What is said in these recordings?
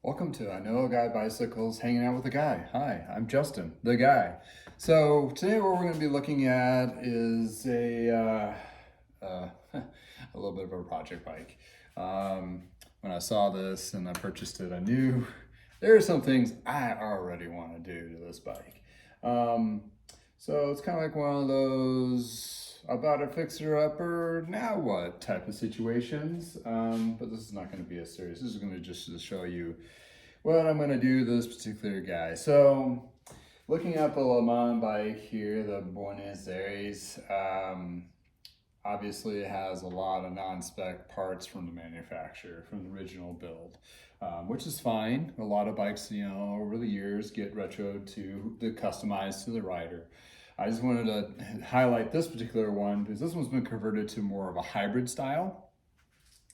Welcome to I Know a Guy Bicycles Hanging Out with a Guy. Hi, I'm Justin, the guy. So today what we're going to be looking at is a little bit of a project bike. When I saw this and I purchased it, I knew there are some things I already want to do to this bike. Um, so it's kind of like one of those about a fixer-upper, now what type of situations. But this is not going to be as serious. This is going to just to show you what I'm going to do to this particular guy. So looking at the Le Mans bike here, the Buenos Aires, obviously it has a lot of non-spec parts from the manufacturer, from the original build, which is fine. A lot of bikes, over the years get retroed to the customized to the rider. I just wanted to highlight this particular one because this one's been converted to more of a hybrid style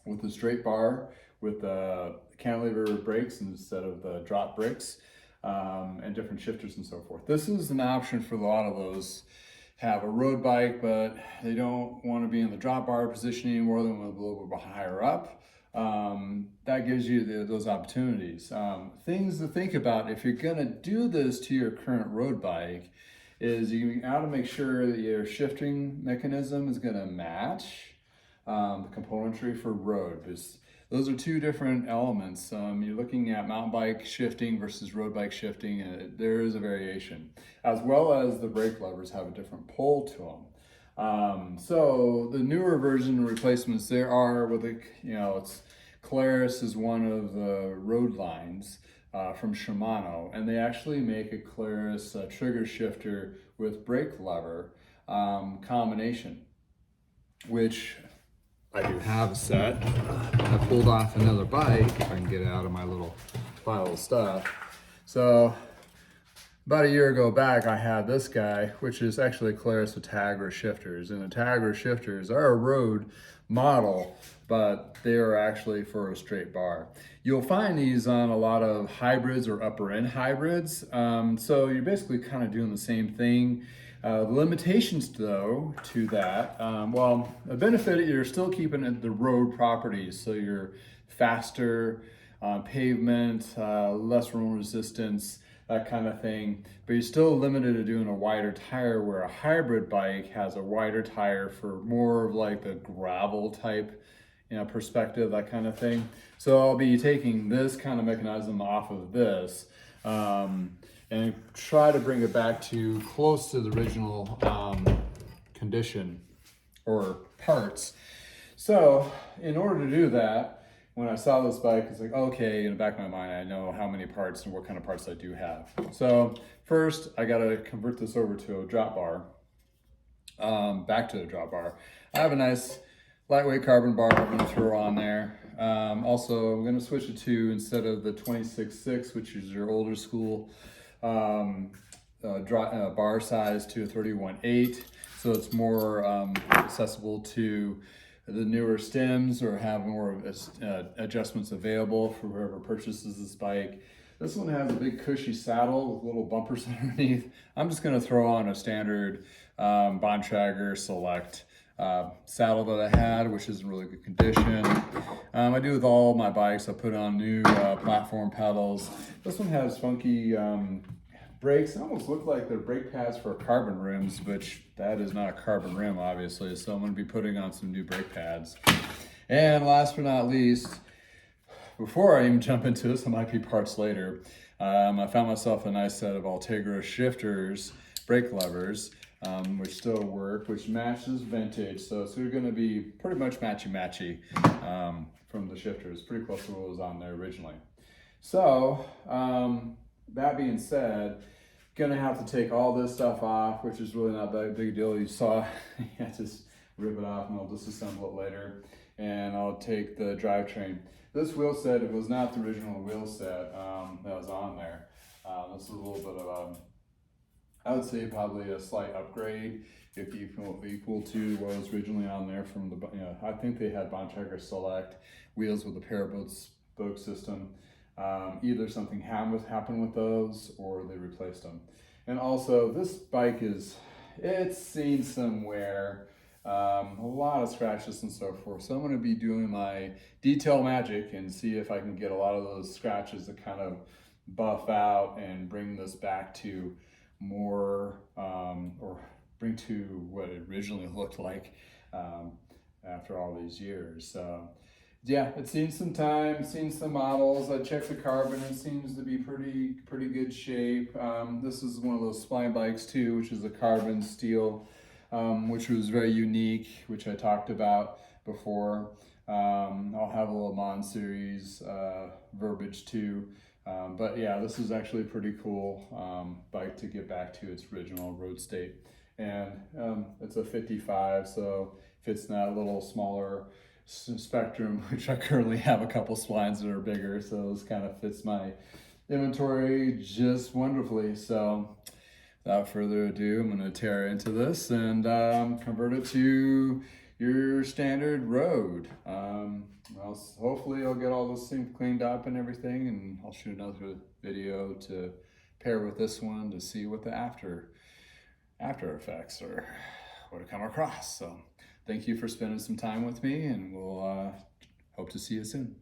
with a straight bar with cantilever brakes instead of the drop brakes, and different shifters and so forth. This is an option for a lot of those have a road bike, but they don't want to be in the drop bar position anymore. They want to be a little bit higher up. That gives you those opportunities. Things to think about if you're gonna do this to your current road bike is you got to make sure that your shifting mechanism is gonna match the componentry for road. Those are two different elements. You're looking at mountain bike shifting versus road bike shifting, and there is a variation, as well as the brake levers have a different pull to them. So the newer version replacements there are with it's Claris is one of the road lines from Shimano, and they actually make a Claris trigger shifter with brake lever combination, which I do have a set. I pulled off another bike, if I can get it out of my little pile of stuff. So about a year ago back, I had this guy, which is actually Claris Attagra shifters. And Attagra shifters are a road model, but they are actually for a straight bar. You'll find these on a lot of hybrids or upper end hybrids. So you're basically kind of doing the same thing. The limitations though to that, well, a benefit, you're still keeping it the road properties. So you're faster on pavement, less roll resistance, that kind of thing. But you're still limited to doing a wider tire, where a hybrid bike has a wider tire for more of like the gravel type perspective, that kind of thing. So I'll be taking this kind of mechanism off of this, and try to bring it back to close to the original condition or parts. So in order to do that, when I saw this bike, it's like, okay, in the back of my mind, I know how many parts and what kind of parts I do have. So first, I gotta convert this over to a drop bar, back to a drop bar. I have a nice lightweight carbon bar I'm gonna throw on there. Also, I'm gonna switch it to, instead of the 26.6, which is your older school bar size, to a 31.8. So it's more accessible to the newer stems, or have more adjustments available for whoever purchases this bike. This one has a big cushy saddle with little bumpers underneath. I'm just gonna throw on a standard Bontrager Select saddle that I had, which is in really good condition. I do with all my bikes. I put on new platform pedals. This one has funky brakes. They almost look like they're brake pads for carbon rims, which that is not a carbon rim, obviously. So I'm going to be putting on some new brake pads. And last but not least, before I even jump into this, it might be parts later, I found myself a nice set of Ultegra shifters, brake levers, which still work, which matches vintage. So it's going to be pretty much matchy-matchy from the shifters, pretty close to what was on there originally. So that being said, gonna have to take all this stuff off, which is really not that big a deal. You saw, yeah, just rip it off and I'll disassemble it later. And I'll take the drivetrain. This wheel set, it was not the original wheel set that was on there. This is a little bit of I would say probably a slight upgrade, if equal to what was originally on there from the, I think they had Bontrager Select wheels with a pair spoke system. Either something happened with those, or they replaced them. And also, this bike it's seen some wear. a lot of scratches and so forth. So I'm going to be doing my detail magic and see if I can get a lot of those scratches to kind of buff out and bring this back to more, or bring to what it originally looked like after all these years. So yeah, it's seen some time, seen some models. I checked the carbon, it seems to be pretty good shape. This is one of those spline bikes too, which is a carbon steel, which was very unique, which I talked about before. I'll have a Le Mans series verbiage too. But yeah, this is actually a pretty cool bike to get back to its original road state. And it's a 55, so fits in that little smaller spectrum, which I currently have a couple splines that are bigger, so this kind of fits my inventory just wonderfully. So without further ado, I'm going to tear into this and convert it to your standard road. Well, hopefully I'll get all this thing cleaned up and everything, and I'll shoot another video to pair with this one to see what the after effects or what I come across. So thank you for spending some time with me, and we'll hope to see you soon.